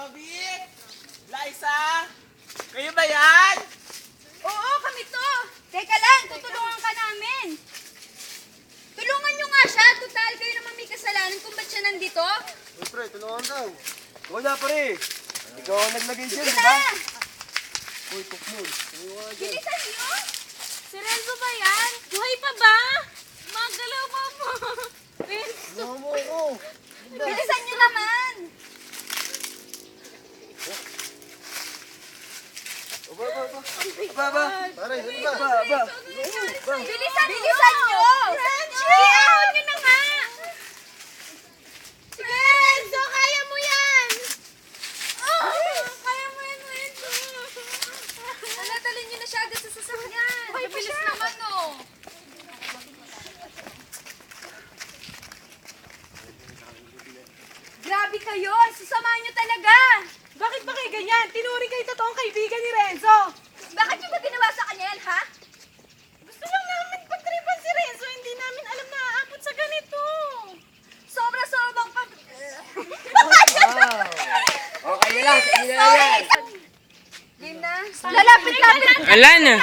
Bobby? Liza? Kayo ba yan? Oo, kami to. Teka lang, tutulungan ka namin. Tulungan nyo nga siya. Total, kayo naman may kasalanan kung ba't siya nandito. Uy, pre, tulungan daw. Wala, pre. Ikaw ang naglagay dyan, di Sige ba? na! Uy, tukmol. Tulungan dyan. Bilisan nyo! Si Renzo ba yan? Buhay pa ba? Magalaw pa po. Renzo. Tulungan mo ako. Bilisan nyo naman! Aba. Pare, dali ba? Aba. Bilisan nyo! Iahon nyo na nga! Sige, Renzo, kaya mo yan. Kaya mo yan, Renzo. Dalhin nyo na siya agad sa sasakyan. Mabilis naman, oh. Grabe kayo! Sasamahan nyo talaga! Bakit ba kayo ganyan? Tinuri kayo totoong kaibigan ni Renzo. Bakit nyo ba ginawa sa kanya yan, ha? Gusto lang namin pagtripan si Renzo. Hindi namin alam na aabot sa ganito. Sobra-sobrang pag... Okay lang, sige na yan. Game na? Lalapit-lapit! Wala na.